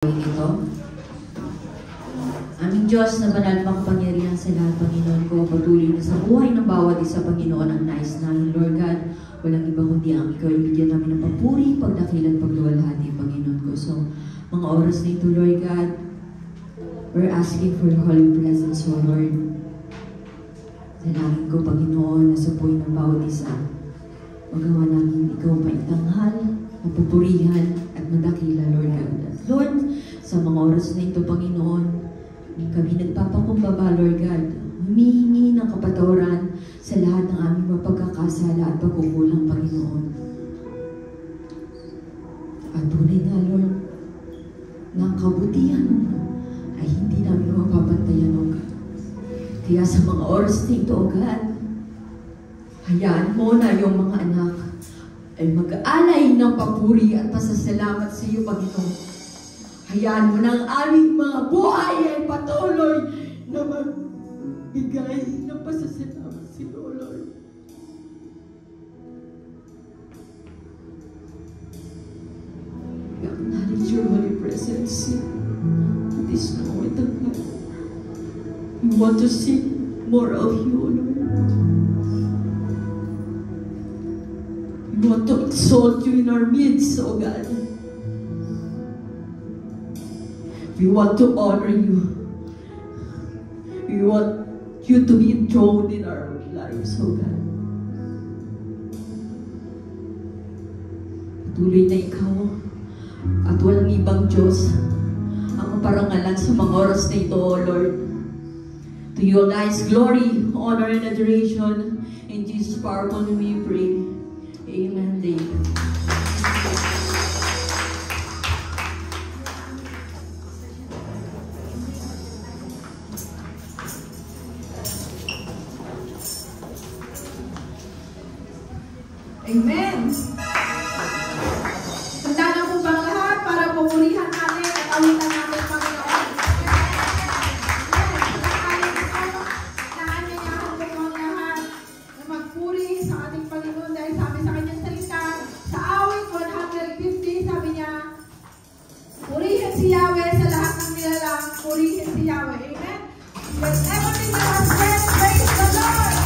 ito. Aming Diyos na banal makapangyarihan sa lahat, Panginoon ko, patuloy na sa buhay ng bawat isa, Panginoon, ang nais namin, Lord God. Walang iba kundi ang ikaw, ibigyan namin ng papuri, pagdakil at pagluwalhati, Panginoon ko. So, mga oras na ito, Lord God, we're asking for your holy presence, O Lord. Dalangin ko, Panginoon, na sa buhay ng bawat isa, magawa namin ikaw maitanghal, mapupurihan, at madakila, Lord God. Lord, sa mga oras na ito, Panginoon, kami nagpapakumbaba, Lord God, humihingi ng kapatawaran sa lahat ng aming mapagkakasala at pagkukulang, Panginoon. At tunay nga, Lord, na ang kabutihan ay hindi namin mapapantayan, O God. Kaya sa mga oras na ito, O God, hayaan mo na yung mga anak ay mag-aalay ng papuri at pasasalamat sa iyo, Panginoon. Hayaan mo na ang aming mga buhay ay patuloy na magbigay ng pasasalamat sa iyo, Lord. We acknowledge your holy presence in this moment of God. We want to see more of you, Lord. We want to exalt you in our midst, O God. We want to honor you. We want you to be enthroned in our lives, O God. Patuloy na ikaw at walang ibang Diyos ang parangalan sa mga oras na ito, O Lord. To you lies glory, honor, and adoration. In Jesus' powerful name we pray. Amen. Amen. Amen. Handa na po ba lahat para pumurihan natin at awitan natin, Panginoon? Naanyayahan po ang lahat na magpuri sa ating Panginoon dahil sabi sa kanyang salita, sa awit 150, sabi niya, purihin si Yahweh sa lahat ng nilalang, purihin si Yahweh. Amen? Let everything that has breath, praise the Lord.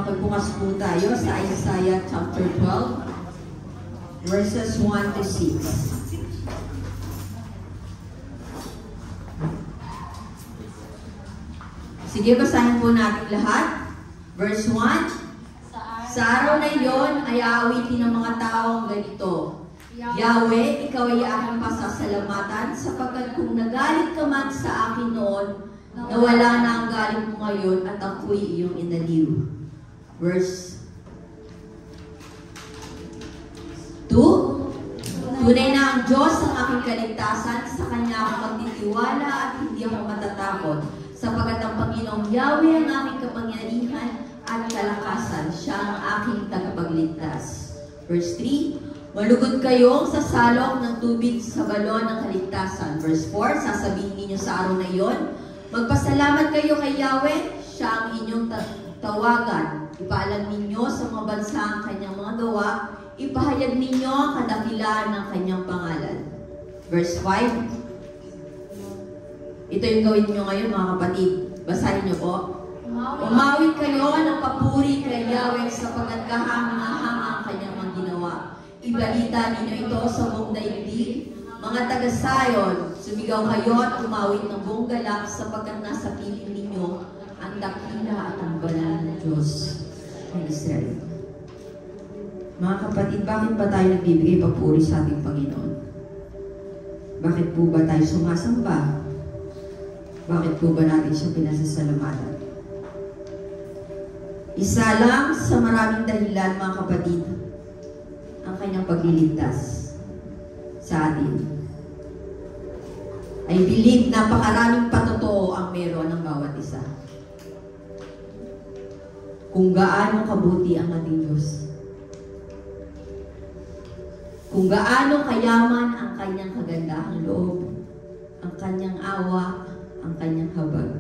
makagbukas po tayo sa Isaiah chapter 12, verses 1 to 6. Sige, basahin po natin lahat. Verse 1. Sa araw na iyon ay aawitin ng mga taong ganito. Yahweh, ikaw ay aking pasasalamatan sapagkat kung nagalit ka man sa akin noon, nawala na ang galit mo ngayon at ako'y iyong inaliw. Verse 2. Tunay na ang Diyos ang aking kaligtasan, sa Kanya ako magtitiwala at hindi ako matatakot. Sapagkat ang Panginoong Yahweh ang aking kapangyarihan at kalakasan, siya ang aking tagapagligtas. Verse 3, malugod kayong sasalok ng tubig sa balon ng kaligtasan. Verse 4, sasabihin ninyo sa araw na iyon, magpasalamat kayo kay Yahweh, siya ang inyong tawagan. Ipaalam ninyo sa mga bansa ang kanyang mga gawa, ipahayag ninyo ang kadakilaan ng kanyang pangalan. Verse 5, ito yung gawin nyo ngayon mga kapatid. Basahin nyo po. Umawit kayo ng papuri kay Yahweh sapagkat kahanga-hanga ang kanyang mga ginawa. Ibalita ninyo ito sa buong daigdig. Mga taga-Sayon, sumigaw kayo at umawit ng buong galak sapagkat nasa piling ninyo ang dakila at ang banal na Diyos ng Israel. Mga kapatid, bakit ba tayo nagbibigay papuri sa ating Panginoon? Bakit po ba tayo sumasamba? Bakit po ba natin siya pinasasalamatan? Isa lang sa maraming dahilan, mga kapatid, ang kanyang pagliligtas sa atin. I believe napakaraming patotoo ang meron ng bawat isa. Kung gaano kabuti ang ating Diyos. Kung gaano kayaman ang kanyang kagandahang loob, ang kanyang awa, ang kanyang habag.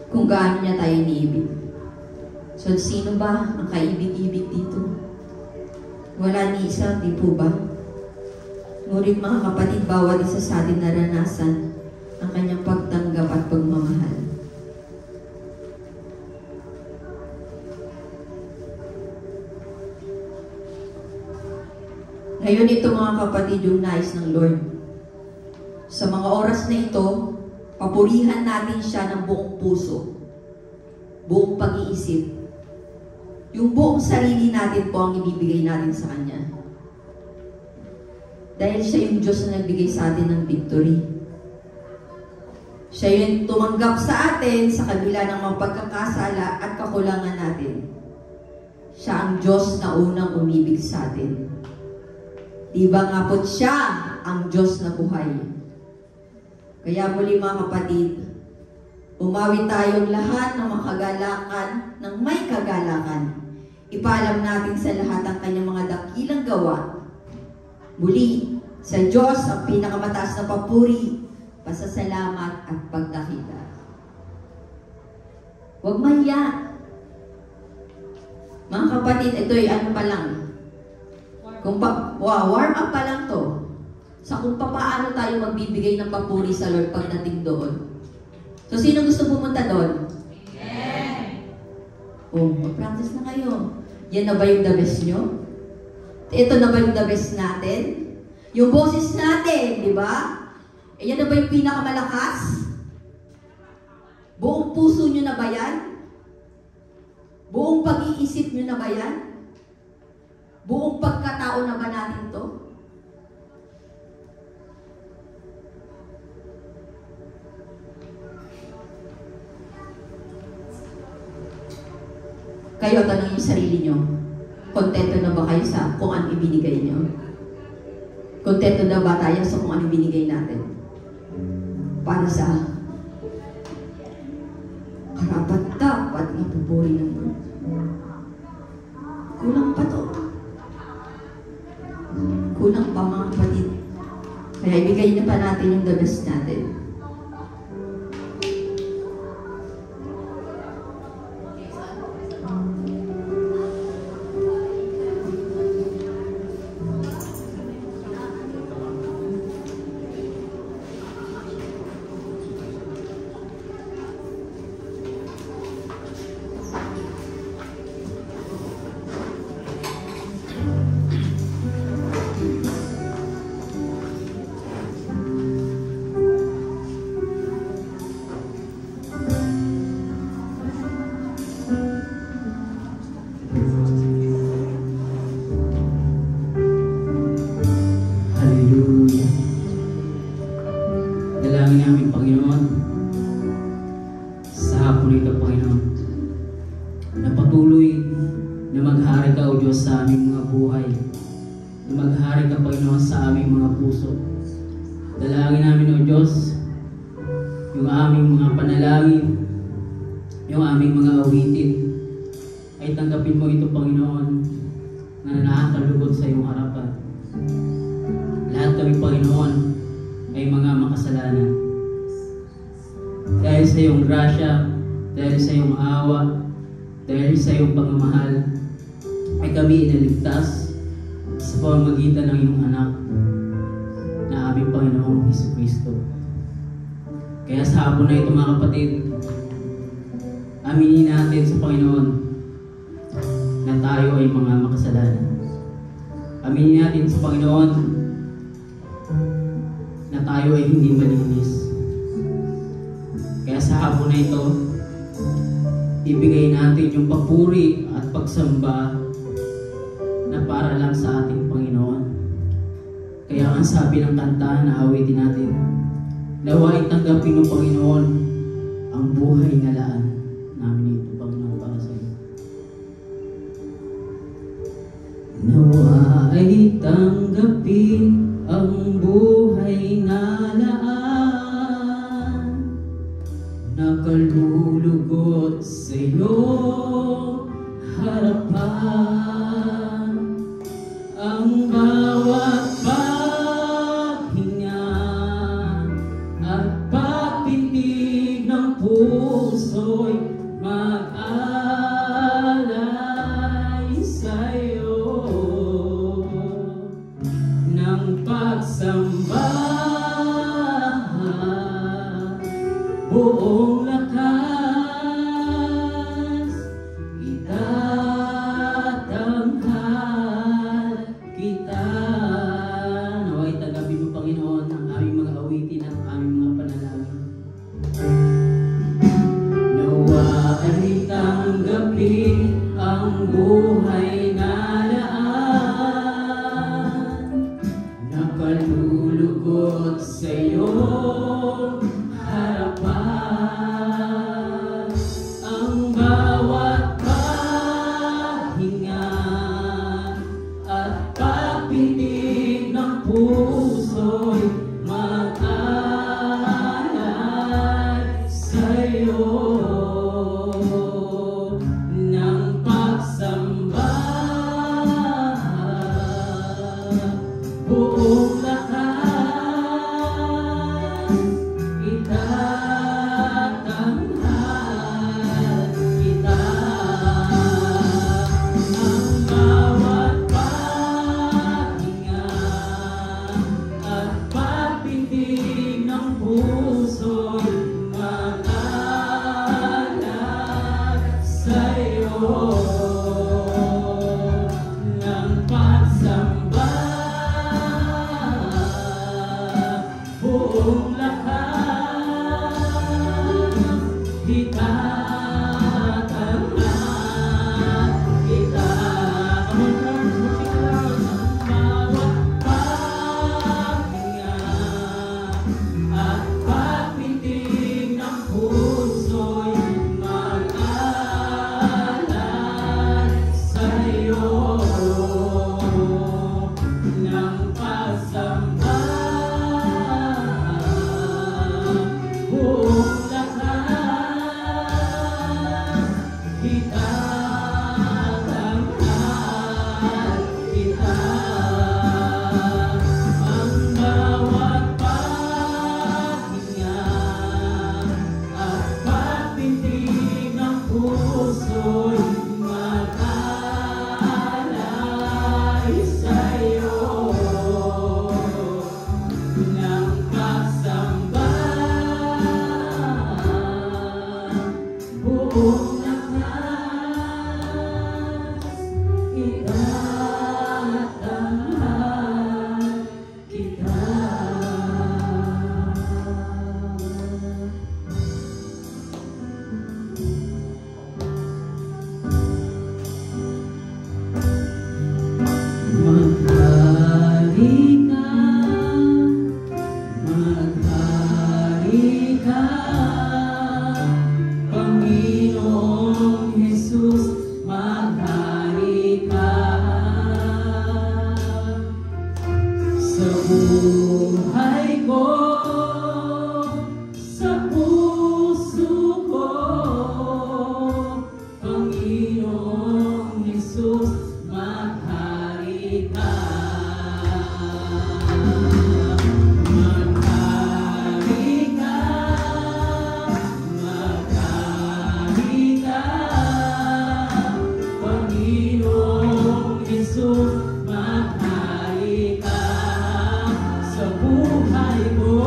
Kung gaano niya tayo iniibig. So, sino ba ang kaibig-ibig dito? Wala ni isa, di po ba? Ngunit mga kapatid, bawat isa sa atin naranasan ang kanyang pagtanggap at pagmamahal. Ngayon ito mga kapatid yung nais ng Lord. Sa mga oras na ito, papurihan natin siya ng buong puso, buong pag-iisip. Yung buong sarili natin po ang ibibigay natin sa Kanya. Dahil siya yung Diyos na nagbigay sa atin ng victory. Siya yung tumanggap sa atin sa kabila ng mga pagkakasala at kakulangan natin. Siya ang Diyos na unang umibig sa atin. Diba nga po siya ang Diyos na buhay. Kaya muli mga kapatid, umawi tayong lahat ng makagalakan, ng may kagalakan. Ipaalam natin sa lahat ang kanyang mga dakilang gawa. Muli, sa Diyos ang pinakamataas na papuri, pasasalamat at pagdakila. Huwag mahiya. Mga kapatid, ito'y ano pa lang. Warm up pa lang to. Sa kung paano tayo magbibigay ng papuri sa Lord pagdating doon. So, sino gusto pumunta doon? Amen! Oh, mag-practice na kayo. Yan na ba yung the best nyo? Ito na ba yung the best natin? Yung boses natin, di ba? E yan na ba yung pinakamalakas? Buong puso nyo na ba yan? Buong pag-iisip nyo na ba yan? Buong pagkatao na ba natin to? Kayo, tanong yung sarili nyo. Kontento na ba kayo sa kung ano ibinigay nyo? Kontento na ba tayo sa kung ano binigay natin? Para sa karapat-dapat na pupuri ng Lord. Kulang pa to. Kulang pa mga kapatid. Kaya ibigay na pa natin yung the best natin. Diyos sa aming mga buhay. Na maghari ka, Panginoon, sa aming mga puso. Dalangin namin, O Diyos, yung aming mga panalangin, yung aming mga awitin, ay tanggapin mo ito, Panginoon, na nakakalugod sa iyong harapan. Lahat kami, Panginoon, ay mga makasalanan. Dahil sa iyong grasya, dahil sa iyong awa, dahil sa iyong pagmamahal, ay kami inaligtas sa pamamagitan ng iyong anak na aming Panginoong Jesucristo. Kaya sa hapon na ito, mga kapatid, aminin natin sa Panginoon na tayo ay mga makasalanan. Aminin natin sa Panginoon na tayo ay hindi malinis. Kaya sa hapon na ito, ibigay natin yung papuri at pagsamba na para lang sa ating Panginoon. Kaya ang sabi ng kanta na awitin natin, nawa'y tanggapin ng Panginoon ang buhay na laan namin ito, Panginoon, para sa iyo. Nawa'y tanggapin ang buhay na laan na kalulugot sa iyong harapan. Ang bawat paghinga at pagpintig ng puso'y mag-alay sa iyo ng pagsamba. Buong lakas, itatanghal kita. Nawa'y tanggapin mo, Panginoon, ang aming mga awitin at aming mga panalangin. Nawa'y tanggapin ang buhay na laan na kalulugot sa iyong harapan. Ang bawat pahinga at pagpintig ng puso'y mag-alay sa iyo ng pagsamba. Buong lakas, itatanghal kita. Ang bawat paghinga at pagpintig ng puso'y mag-alay sa iyo ng pagsamba. Buong lakas, itatanghal kita. Ang bawat paghinga at pagpintig ng puso'y mag-alay sa iyo ng pagsamba. Buong lakas, itatanghal kita. Ang bawat paghinga at pagpintig ng puso'y mag-alay sa iyo ng pagsamba. Buong lakas, itatanghal kita. Maghari ka, maghari ka, Panginoong Jesus, maghari ka. buhay ko, sa puso ko, Panginoong Jesus, maghari ka. Maghari ka, maghari ka, Panginoong Jesus, maghari ka. Sa buhay ko,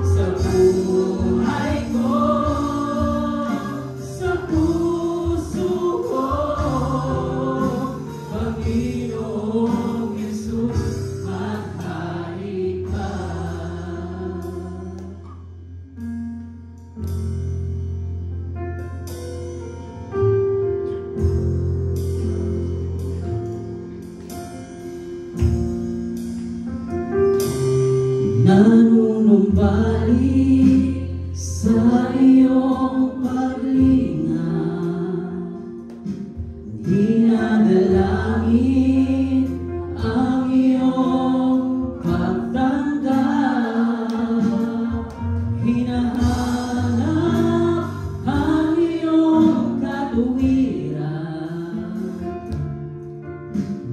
sa buhay ko, sa puso ko, Panginoong Jesus, maghari ka. Nanunumbalik sa iyong paglinga, dinadalangin ang iyong pagtanggap, hinahanap ang iyong katuwiran,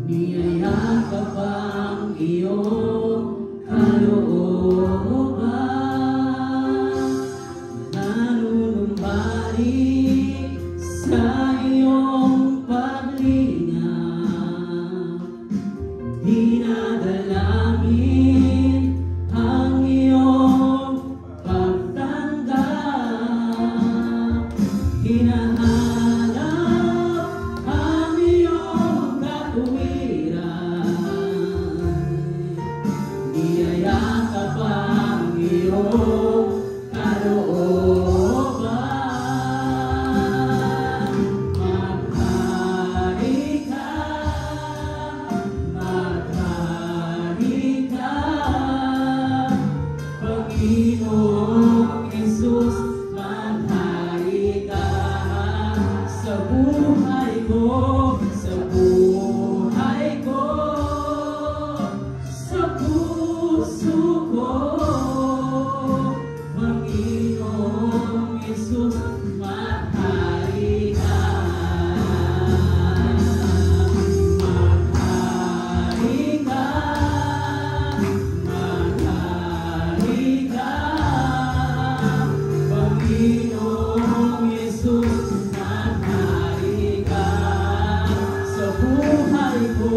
niyayakap ang iyong kalooban. Nanunumbalik sa iyong paglinga, dinadalangin ang iyong pagtanggap, hinahanap ang iyong katuwiran, niyayakap ang iyong kalooban. Maghari ka, maghari ka, Panginoong Jesus, maghari ka. Sa buhay ko, sa buhay ko, sa puso ko, Panginoong Jesus, maghari ka. Maghari ka, maghari ka, Panginoong Jesus, maghari ka. Sa buhay ko,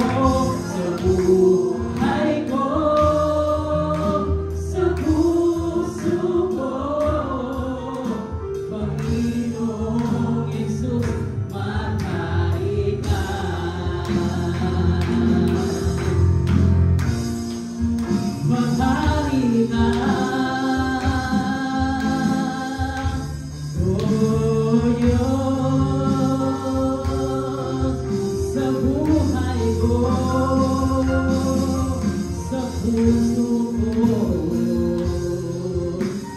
sa buhay ko, sa puso ko, Panginoong Jesus, maghari ka. Maghari ka, oh Diyos, sa buhay ko, sa puso ko.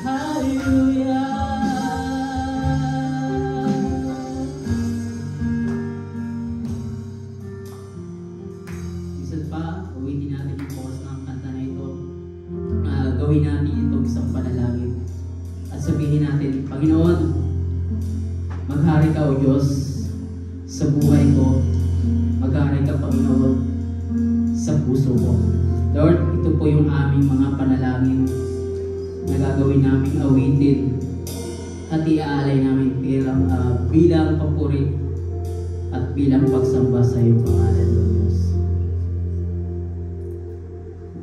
Hallelujah. Isa pa, uwitin natin yung chorus ng kanta na ito. Gawin natin itong isang panalangin. At sabihin natin, Panginoon, maghari ka o Diyos sa buhay ko. Maghari ka, Panginoon, sa puso ko. Lord, ito po yung aming mga panalangin na gagawin namin awitin at iaalay namin bilang papuri at bilang pagsamba sa iyong pangalan, Lord Diyos.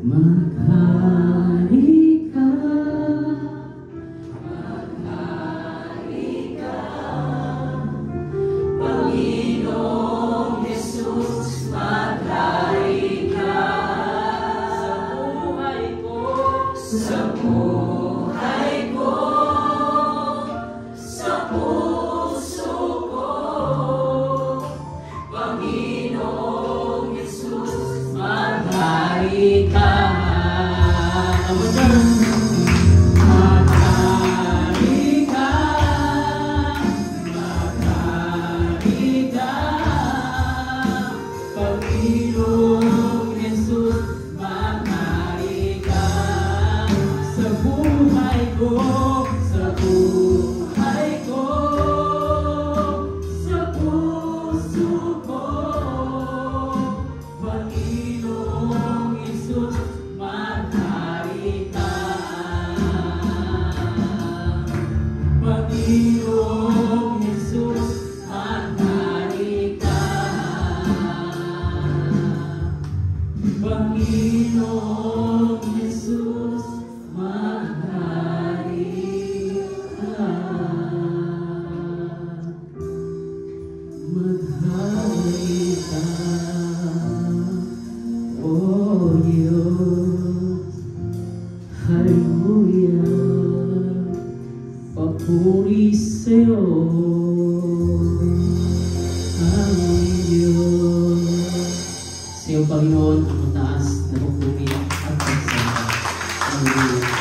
Maghari ka, maghari ka, Panginoong Jesus, maghari ka. Sa buhay ko, sa buhay ko, sa puso ko, Panginoong Jesus, maghari ka. Maghari ka, maghari ka, Panginoong Jesus, maghari ka. Panginoong Jesus, maghari ka. Maghari ka, O Diyos. Hallelujah. Papuri sa'yo, aming Diyos. Sa'yo, Panginoon, ang mataas na pagpupuri at pagsamba. Hallelujah.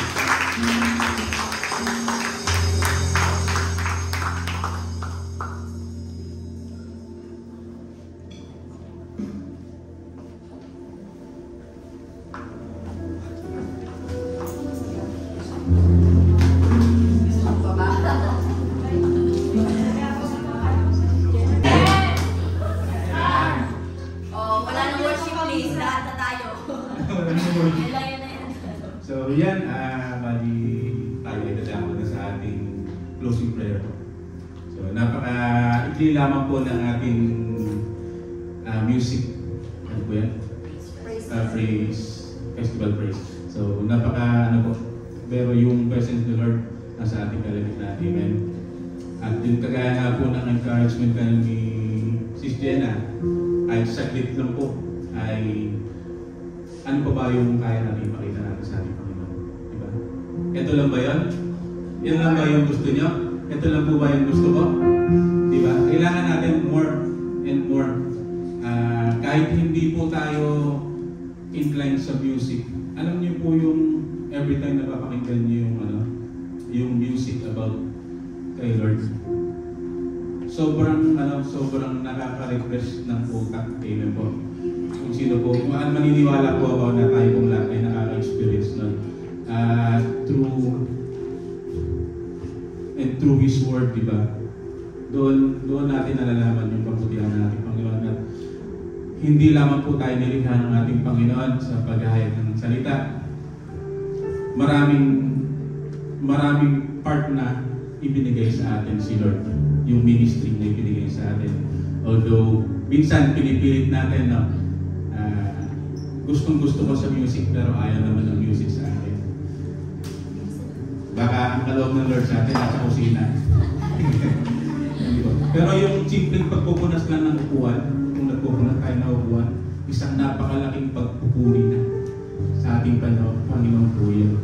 Wala nang worship please, lahat na tayo. So yan, bali tayo ay dadako na sa ating closing prayer po. So napaka-ikli lamang po ng ating music, ano po yan? Praise, festival praise. So pero yung presence of the Lord nasa ating kalagitnaan. Amen. At yung kagaya nga po ng encouragement ka ni Sis Jenna, ay saglit lang po, ay ano pa ba yung kaya natin ipakita natin sa ating Panginoon? Diba? Ito lang ba yun? Yan lang ba yung gusto nyo? Ito lang po ba yung gusto ko? Diba? Kailangan natin more and more. Kahit hindi po tayo inclined sa music, alam niyo po yung every time napapakinggan niyo yung music about kay Lord. Sobrang nakaka-refresh ng utak. Amen po. Kung sino po, maniniwala po ako na tayo pong lahat ay nakaka-experience nun. Through His Word, di ba? Doon natin nalalaman yung pagputihan ng ating Panginoon. At hindi lamang po tayo nilikha ng ating Panginoon sa paghahayag ng salita. Maraming part na ibinigay sa atin si Lord. Yung ministry na ibinigay sa atin. Although, minsan pinipilit natin na gustong-gusto ko sa music pero ayaw naman ng music sa atin. Baka ang kaloob ng Lord sa atin nasa kusina. Pero yung simpleng pagpupunas lang ng upuan, kung nagpupunas tayo ng upuan, isang napakalaking pagpupuri na sa ating Panginoon po yun.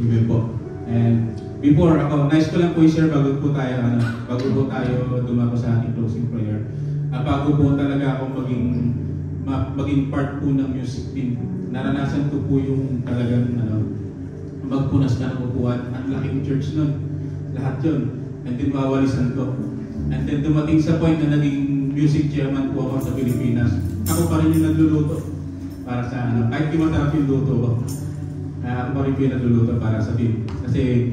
Amen po. And before ako, nice ko lang po i-share bago po tayo dumako sa ating closing prayer. Bago po talaga akong maging part po ng music team. Naranasan ko po yung talagang magpunas ka ng upuan. Ang laking church nun. Lahat yun. And then mawalisan ko. And then dumating sa point na naging music chairman po ako sa Pilipinas. Ako pa rin yung nagluluto para sa kahit di masarap yung luto ko. Ako pa rin yung nagluluto para sa team. Kasi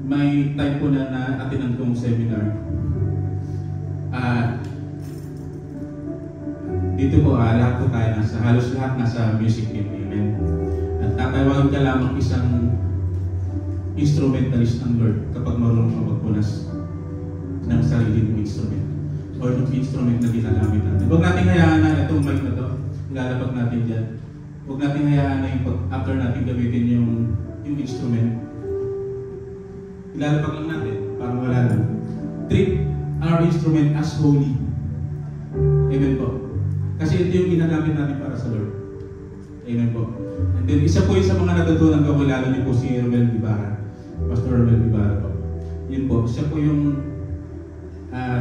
may time po na atinan kong seminar. Dito po, lahat po tayo halos lahat nasa music team. Amen. At tatawagin ka lamang isang instrumentalist ng Lord kapag marunong ka magpunas ng sarili ng instrument or ng instrument na ginagamit natin. Huwag natin hayaan na itong mic na ito, ilalabag natin dyan. Huwag natin hayaan na after natin gamitin yung instrument, ilalabag lang natin, parang wala lang. Treat our instrument as holy. Amen po. Kasi ito yung ginagamit natin para sa Lord. Amen po. And then, isa po yung sa mga natutunan ko, kilala niyo po si Romel Ibarra. Pastor Romel Ibarra po. Yun po, siya po yung,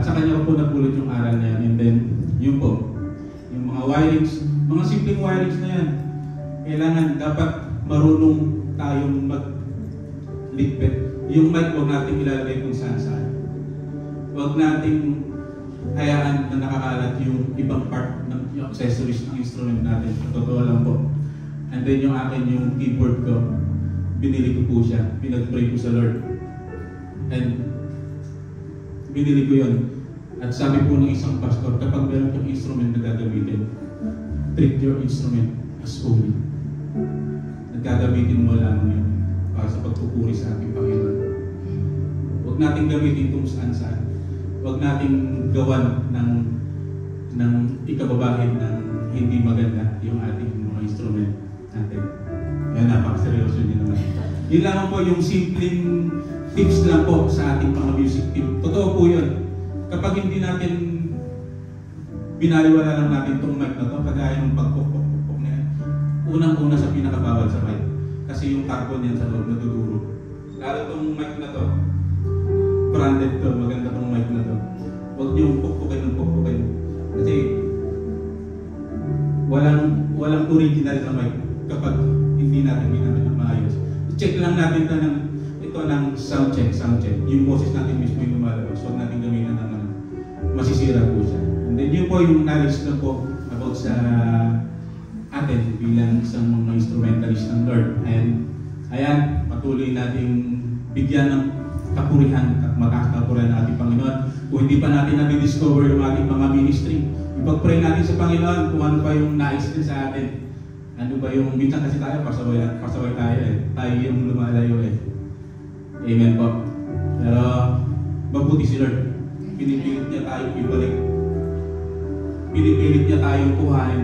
sa kanya po napulot yung aral na yan. And then, yun po, yung mga wirings, mga simpleng wirings na yan, kailangan dapat marunong tayong magligpit. Yung mic, huwag natin ilalagay kung saan-saan. Huwag nating hayaan na nakakalat yung ibang part ng yung accessories ng instrument natin. Totoo lang po. And then yung akin, yung keyboard ko, binili ko po siya. Pinag-pray ko sa Lord. And binili ko yun. At sabi po ng isang pastor, kapag meron kang instrument na gagamitin, treat your instrument as holy. Nagkagamitin mo lamang yun para sa pagpupuri sa ating Panginoon. Huwag natin gamitin kung saan-saan. Huwag nating gawan ng ikababahin ng hindi maganda yung ating mga instrument. natin. Yan, napakaseryoso niyo naman. Yun lang po yung simpleng tips lang po sa ating mga music team. Totoo po yun. Kapag hindi natin binaliwala lang natin itong mic na to, kagaya ng pagpupok na yan, unang-una sa pinakabawal sa mic. Kasi yung carbon yan sa loob nadudurog. Lalo itong mic na to, branded to, maganda itong mic na to. Huwag niyong pukpukin ng pukpukin. Kasi walang original na mic kapag hindi natin ginamit ng maayos. I-check lang natin ito ng sound check. Yung boses natin mismo yung lumalabas. Huwag natin gamitin ng masisira po siya. And then yun po yung knowledge na po about sa atin bilang isang mga instrumentalist ng Lord. And ayan, patuloy nating bigyan ng kapurihan at makakapurihan ng ating Panginoon. Kung hindi pa natin na-discover yung ating mga ministry, ipag-pray natin sa Panginoon kung ano pa yung nais din sa atin. Ano ba yung, minsan kasi tayo, pasaway tayo eh. Tayo yung lumalayo eh. Amen po. Pero, mabuti si Lord. Pinipilit niya tayo ibalik. Pinipilit niya tayong kuhain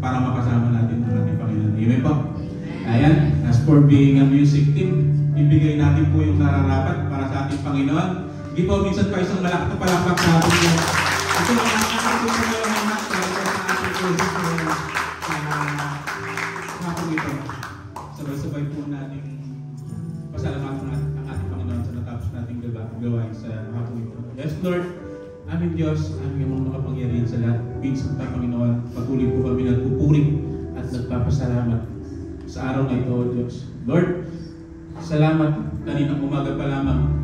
para makasama natin ang ating Panginoon. Amen po. Ayan, as for being a music team, ibigay natin po yung nararapat para sa ating Panginoon. Hindi po minsan pa isang malaki na palakpak sa ating Panginoon. Ito lang ang nakakapit sa mga mga para sa ating Panginoon. Hapon ito, sabay-sabay po natin pasalamatan ang ating Panginoon sa natapos nating gawain sa hapon ito. Yes, Lord, aming Diyos, aming mga makapangyarihan sa lahat. Pinsan tayo, Panginoon, patuloy po kami nagpupuri at nagpapasalamat sa araw na ito, O Diyos. Lord, salamat kaninang umaga pa lamang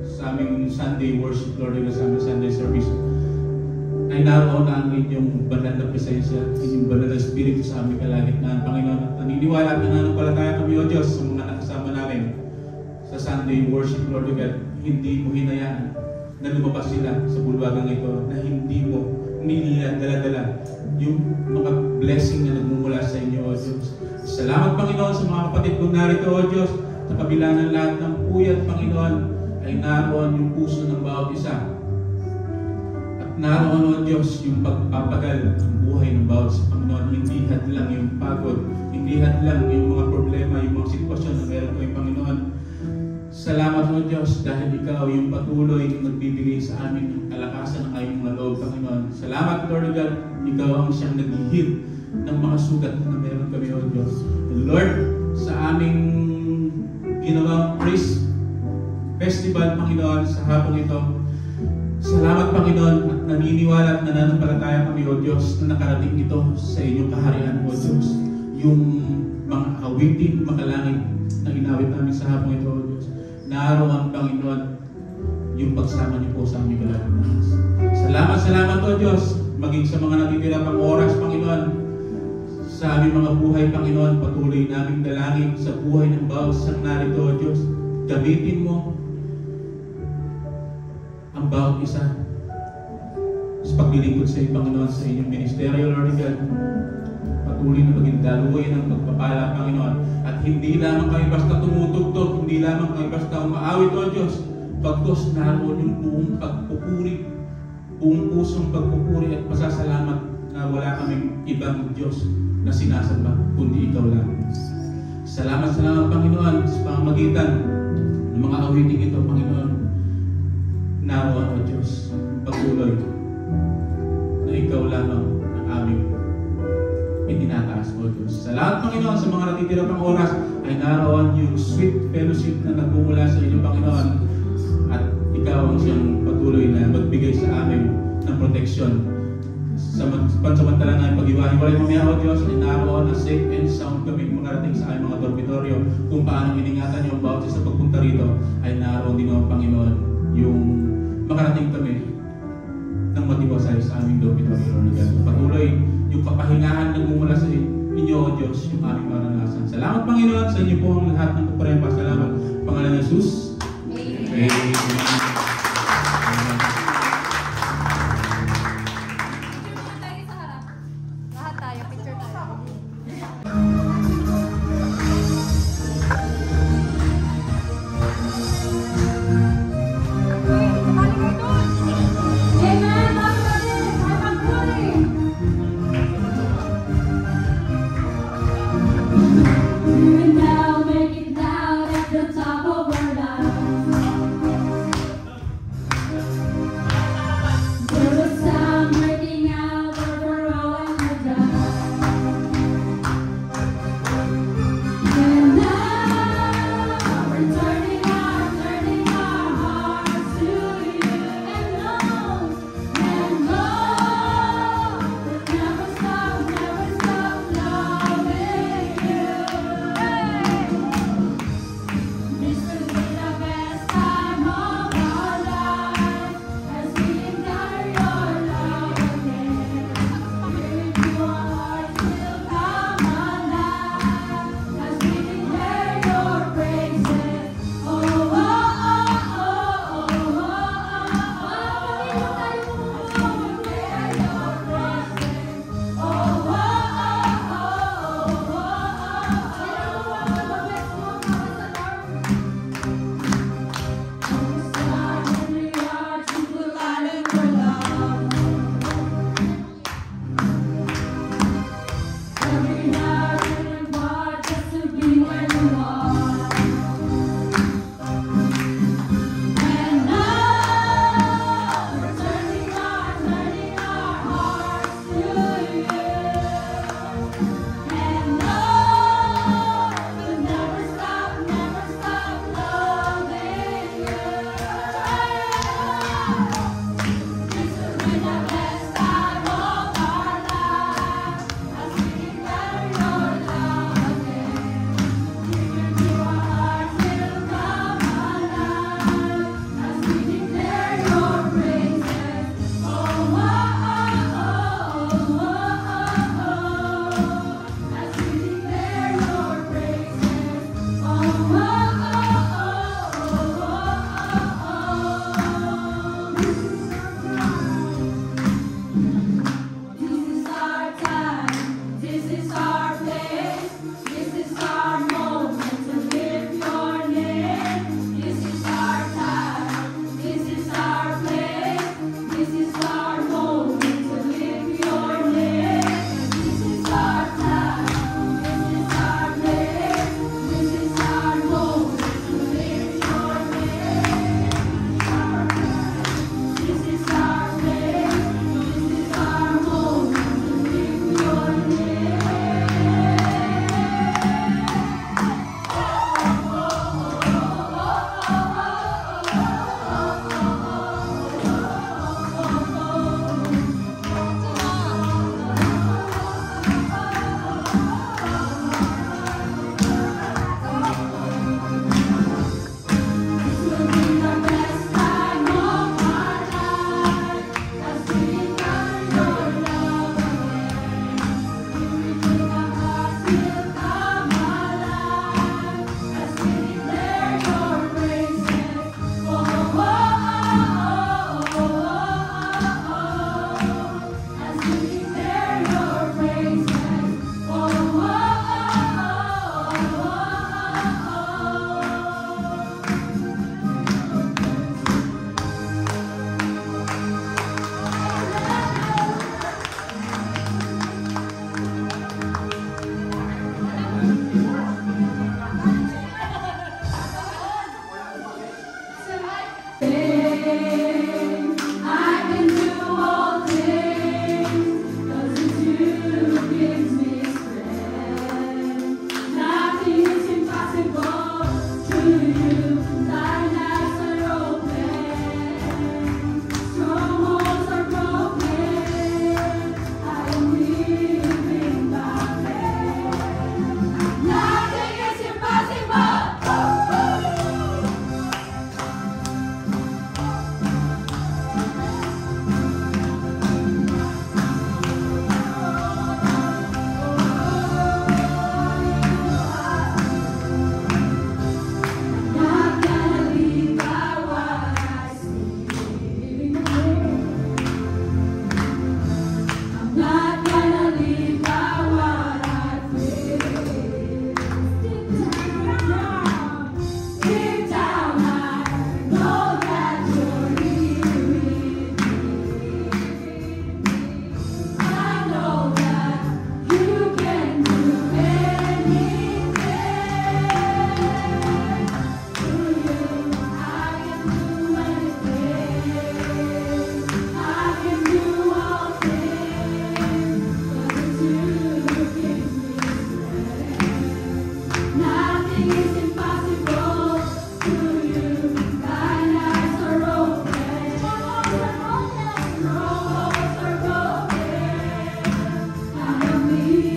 sa aming Sunday worship, Lord, sa aming Sunday service. Ay naroon na ang inyong banal na presensya, inyong banal na spirito sa aming kalagitnaan, Panginoon. At naniniwala at nananampalataya kami, O Diyos, sa mga nakasama namin sa Sunday worship, Lord God. Hindi mo hinayaan na lumabas sila sa bulwagang ito, na hindi mo dala-dala yung mga blessing na nagmumula sa inyo, O Diyos. Salamat, Panginoon, sa mga kapatid kong narito, O Diyos. Sa kabila ng lahat ng puyat, Panginoon, ay naroon yung puso ng bawat isa. At naroon, O Diyos, yung pagpapagal ng buhay ng bawat isa, Panginoon. Hindi hadlang yung pagod, hindi hadlang yung mga problema, yung mga sitwasyon na meron ko yung Panginoon. Salamat, O Diyos, dahil Ikaw yung patuloy na nagbibigay sa amin ng kalakasan ng aming mga loob, Panginoon. Salamat, Lord God, Ikaw ang siyang nag-heal ng mga sugat na meron kami, O Diyos. And Lord, sa aming ginawang praise festival, Panginoon, sa hapong ito, salamat, Panginoon, at naniniwala at nananampalataya kami, O Diyos, na nakarating ito sa inyong kaharian, O Diyos. Yung mga awitin, makalangit na inawit namin sa hapong ito, O Diyos. Naroon, Panginoon, yung pagsama niyo po sa aming kalagitnaan. Salamat, O Diyos, maging sa mga natitira pang oras, Panginoon, sa aming mga buhay, Panginoon, patuloy namin dalangin sa buhay ng bawat isang narito, O Diyos. Gamitin mo ang bawat isa sa paglilingkod sa iyo, Panginoon, sa inyong ministeryo, Lord God. Patuloy na maging daluyan ng pagpapala, Panginoon. At hindi lamang kami basta tumutugtog, hindi lamang kami basta umaawit, O Diyos. Bagkus naroon yung buong pagpupuri, buong pusong pagpupuri at pasasalamat na wala kaming ibang Diyos na sinasamba, kundi Ikaw lang. Salamat, Panginoon, sa pamamagitan ng mga awiting ito, Panginoon. Naroon, O Diyos, patuloy na Ikaw lamang ang aming itinataas, O Diyos. Salamat, Panginoon, sa mga natitira pang oras ay naroon yung sweet fellowship na nagmumula sa inyo, Panginoon. At Ikaw ang siyang patuloy na magbigay sa amin ng proteksyon sa pansamantala na pag-iwahiwalay mamaya, O Diyos, ay naroon na safe and sound kami makarating sa aming mga dormitoryo. Kung paano iningatan niyo ang bawat isa pagpunta rito, ay naroon din ang Panginoon yung makarating kami ng matiwasay sa aming dormitoryo. Patuloy yung kapahingahan na nagmumula sa inyo, O Diyos, yung aming maranasan. Salamat, Panginoon, sa inyo po ang lahat ng kaparempa. Salamat. Pangalan ng Jesus. Amen.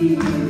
Amen.